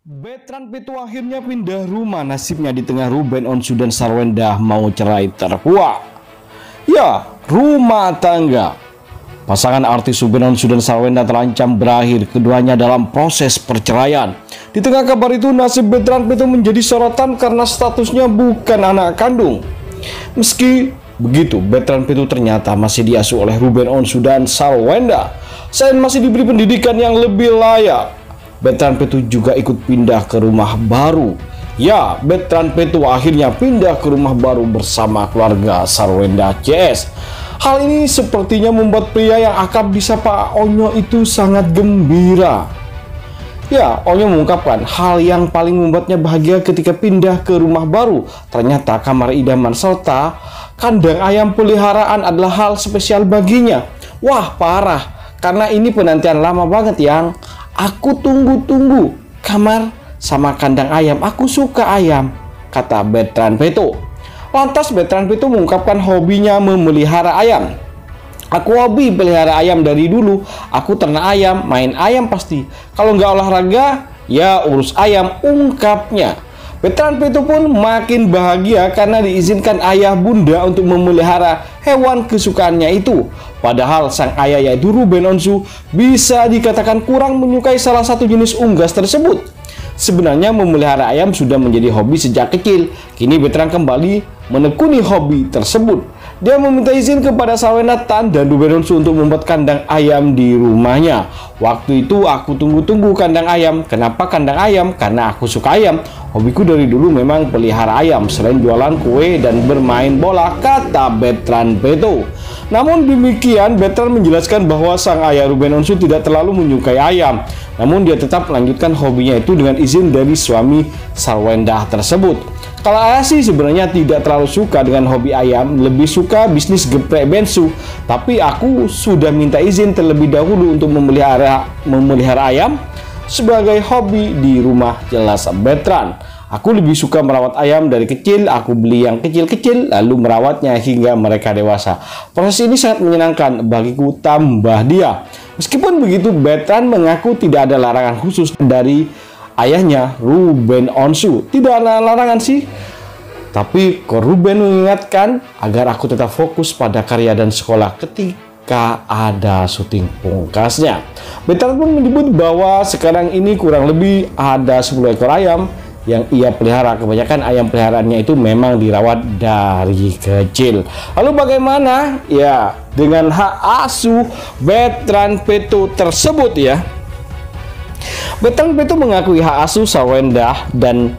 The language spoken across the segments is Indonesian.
Bertrand Pitu akhirnya pindah rumah, nasibnya di tengah Ruben Onsu dan Sarwenda mau cerai terkuak. Ya, rumah tangga pasangan artis Ruben Onsu dan Sarwenda terancam berakhir, keduanya dalam proses perceraian. Di tengah kabar itu, nasib Bertrand Pitu menjadi sorotan karena statusnya bukan anak kandung. Meski begitu, Bertrand Pitu ternyata masih diasuh oleh Ruben Onsu dan Sarwenda. Selain masih diberi pendidikan yang lebih layak, Bertrand Pitu juga ikut pindah ke rumah baru. Ya, Bertrand Pitu akhirnya pindah ke rumah baru bersama keluarga Sarwenda CS. Hal ini sepertinya membuat pria yang akrab disapa Onyo itu sangat gembira. Ya, Onyo mengungkapkan hal yang paling membuatnya bahagia ketika pindah ke rumah baru. Ternyata kamar idaman serta kandang ayam peliharaan adalah hal spesial baginya. Wah, parah. Karena ini penantian lama banget yang aku tunggu-tunggu. Kamar sama kandang ayam, aku suka ayam, kata Bertrand Pitu. Lantas Bertrand Pitu mengungkapkan hobinya memelihara ayam. Aku hobi pelihara ayam dari dulu. Aku ternak ayam, main ayam pasti. Kalau nggak olahraga, ya urus ayam, ungkapnya. Bertrand Pitu pun makin bahagia karena diizinkan ayah bunda untuk memelihara hewan kesukaannya itu. Padahal sang ayah yaitu Ruben Onsu bisa dikatakan kurang menyukai salah satu jenis unggas tersebut. Sebenarnya memelihara ayam sudah menjadi hobi sejak kecil. Kini Bertrand kembali menekuni hobi tersebut. Dia meminta izin kepada Sarwenda Tan dan Ruben Onsu untuk membuat kandang ayam di rumahnya. Waktu itu aku tunggu-tunggu kandang ayam. Kenapa kandang ayam? Karena aku suka ayam. Hobiku dari dulu memang pelihara ayam, selain jualan kue dan bermain bola, kata Bertrand Pitu. Namun demikian, Bertrand menjelaskan bahwa sang ayah Ruben Onsu tidak terlalu menyukai ayam. Namun dia tetap melanjutkan hobinya itu dengan izin dari suami Sarwenda tersebut. Kalau ayah sih sebenarnya tidak terlalu suka dengan hobi ayam, lebih suka bisnis geprek bensu. Tapi aku sudah minta izin terlebih dahulu untuk memelihara ayam sebagai hobi di rumah, jelas Bertrand. Aku lebih suka merawat ayam dari kecil, aku beli yang kecil-kecil lalu merawatnya hingga mereka dewasa. Proses ini sangat menyenangkan bagiku, tambah dia. Meskipun begitu, Bertrand mengaku tidak ada larangan khusus dari ayahnya Ruben Onsu. Tidak ada larangan sih. Tapi Ruben mengingatkan agar aku tetap fokus pada karya dan sekolah ketika ada syuting pungkasnya. Bertrand pun menyebut bahwa sekarang ini kurang lebih ada 10 ekor ayam yang ia pelihara. Kebanyakan ayam peliharaannya itu memang dirawat dari kecil. Lalu bagaimana ya dengan hak asuh Bertrand Pitu tersebut ya? Bertrand Pitu mengakui hak asuh Sarwenda dan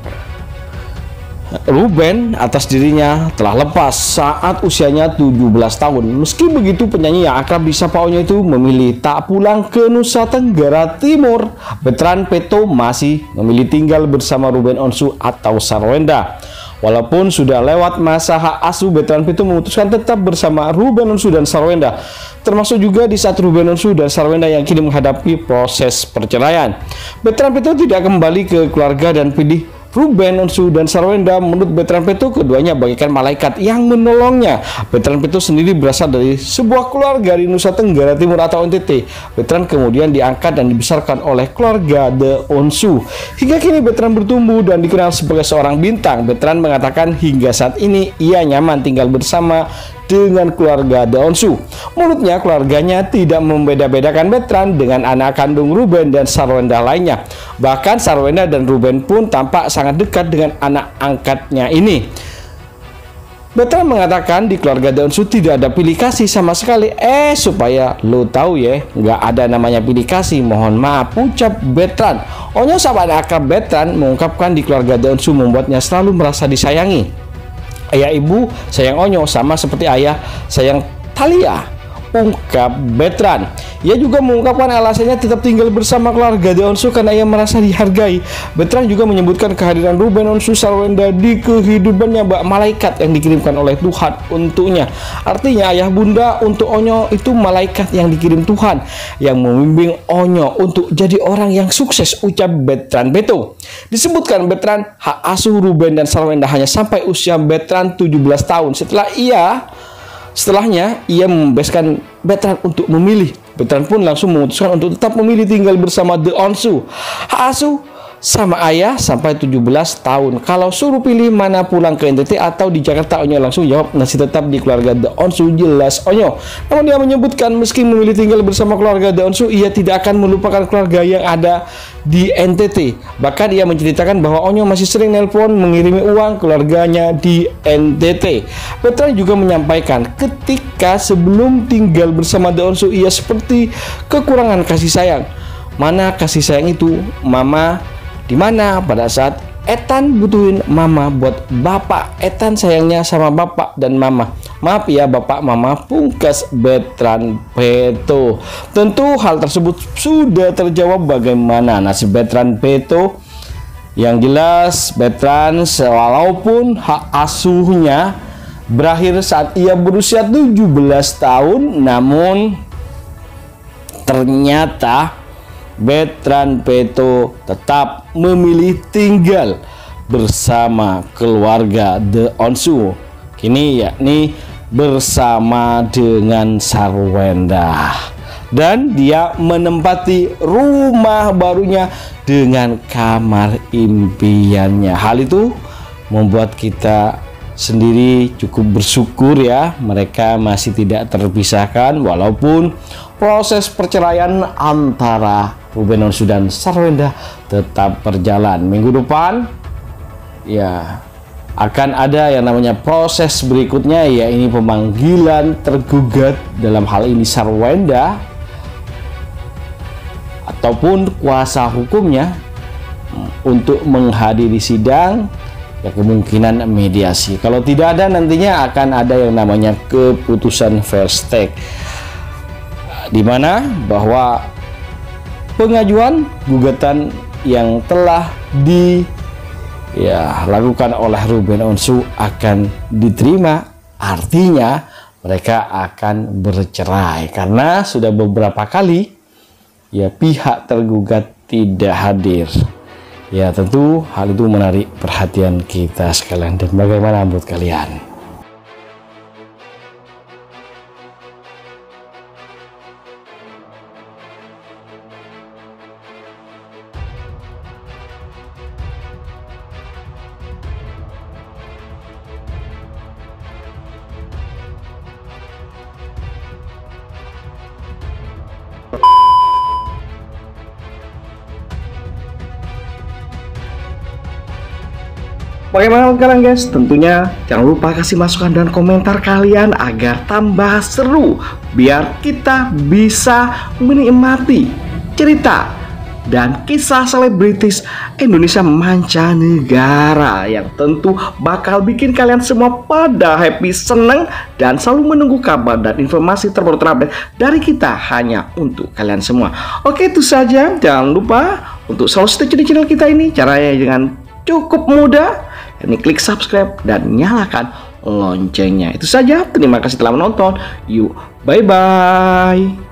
Ruben atas dirinya telah lepas saat usianya 17 tahun. Meski begitu, penyanyi yang akrab disapa Onyo itu memilih tak pulang ke Nusa Tenggara Timur. Bertrand Pitu masih memilih tinggal bersama Ruben Onsu atau Sarwenda. Walaupun sudah lewat masa hak asuh, Bertrand Pitu memutuskan tetap bersama Ruben Onsu dan Sarwenda. Termasuk juga di saat Ruben Onsu dan Sarwenda yang kini menghadapi proses perceraian. Bertrand Pitu tidak kembali ke keluarga dan pilih Ruben Onsu dan Sarwenda. Menurut Bertrand Pitu, keduanya bagaikan malaikat yang menolongnya. Bertrand Pitu sendiri berasal dari sebuah keluarga di Nusa Tenggara Timur atau NTT. Bertrand kemudian diangkat dan dibesarkan oleh keluarga The Onsu. Hingga kini Bertrand bertumbuh dan dikenal sebagai seorang bintang. Bertrand mengatakan hingga saat ini ia nyaman tinggal bersama dengan keluarga The Onsu. Menurutnya keluarganya tidak membeda-bedakan Bertrand dengan anak kandung Ruben dan Sarwenda lainnya. Bahkan Sarwenda dan Ruben pun tampak sangat dekat dengan anak angkatnya ini. Bertrand mengatakan di keluarga The Onsu tidak ada pilih kasih sama sekali. Supaya lo tahu ya, nggak ada namanya pilih kasih. Mohon maaf, ucap Bertrand. Onyo, sahabat akrab Bertrand, mengungkapkan di keluarga The Onsu membuatnya selalu merasa disayangi. Ayah ibu sayang Onyo sama seperti ayah sayang Thalia, ungkap Bertrand. Ia juga mengungkapkan alasannya tetap tinggal bersama keluarga The Onsu karena ia merasa dihargai. Bertrand juga menyebutkan kehadiran Ruben Onsu Sarwenda di kehidupannya bak malaikat yang dikirimkan oleh Tuhan untuknya. Artinya ayah bunda untuk Onyo itu malaikat yang dikirim Tuhan yang membimbing Onyo untuk jadi orang yang sukses, ucap Bertrand Pitu. Disebutkan Bertrand hak asuh Ruben dan Sarwenda hanya sampai usia Bertrand 17 tahun. Setelahnya ia membebaskan Bertrand untuk memilih. Bertrand pun langsung memutuskan untuk tetap memilih tinggal bersama The Onsu. Hak asuh sama ayah sampai 17 tahun. Kalau suruh pilih mana pulang ke NTT atau di Jakarta, Onyo langsung jawab masih tetap di keluarga The Onsu, jelas Onyo. Namun dia menyebutkan meski memilih tinggal bersama keluarga The Onsu, ia tidak akan melupakan keluarga yang ada di NTT. Bahkan ia menceritakan bahwa Onyo masih sering nelpon mengirimi uang keluarganya di NTT. Betran juga menyampaikan ketika sebelum tinggal bersama The Onsu, ia seperti kekurangan kasih sayang. Mana kasih sayang itu, mama? Dimana pada saat Ethan butuhin mama buat bapak, Ethan sayangnya sama bapak dan mama. Maaf ya bapak mama, pungkas Bertrand Peto. Tentu hal tersebut sudah terjawab bagaimana nasib Bertrand Peto. Yang jelas Bertrand walaupun hak asuhnya berakhir saat ia berusia 17 tahun, namun ternyata Bertrand Peto tetap memilih tinggal bersama keluarga The Onsu, kini yakni bersama dengan Sarwenda, dan dia menempati rumah barunya dengan kamar impiannya. Hal itu membuat kita sendiri cukup bersyukur ya, mereka masih tidak terpisahkan walaupun proses perceraian antara Ruben Onsu dan Sarwenda tetap berjalan. Minggu depan ya akan ada yang namanya proses berikutnya, ya ini pemanggilan tergugat, dalam hal ini Sarwenda ataupun kuasa hukumnya untuk menghadiri sidang, ya kemungkinan mediasi. Kalau tidak ada, nantinya akan ada yang namanya keputusan first take, di mana bahwa pengajuan gugatan yang telah dilakukan oleh Ruben Onsu akan diterima. Artinya mereka akan bercerai karena sudah beberapa kali ya pihak tergugat tidak hadir. Ya tentu hal itu menarik perhatian kita sekalian. Dan bagaimana menurut kalian? Bagaimana kalian guys? Tentunya jangan lupa kasih masukan dan komentar kalian agar tambah seru, biar kita bisa menikmati cerita dan kisah selebritis Indonesia mancanegara yang tentu bakal bikin kalian semua pada happy, seneng, dan selalu menunggu kabar dan informasi terbaru terupdate dari kita hanya untuk kalian semua. Oke, itu saja. Jangan lupa untuk selalu stay tune di channel kita ini. Caranya dengan cukup mudah, ini klik subscribe dan nyalakan loncengnya. Itu saja. Terima kasih telah menonton. Yuk, bye bye.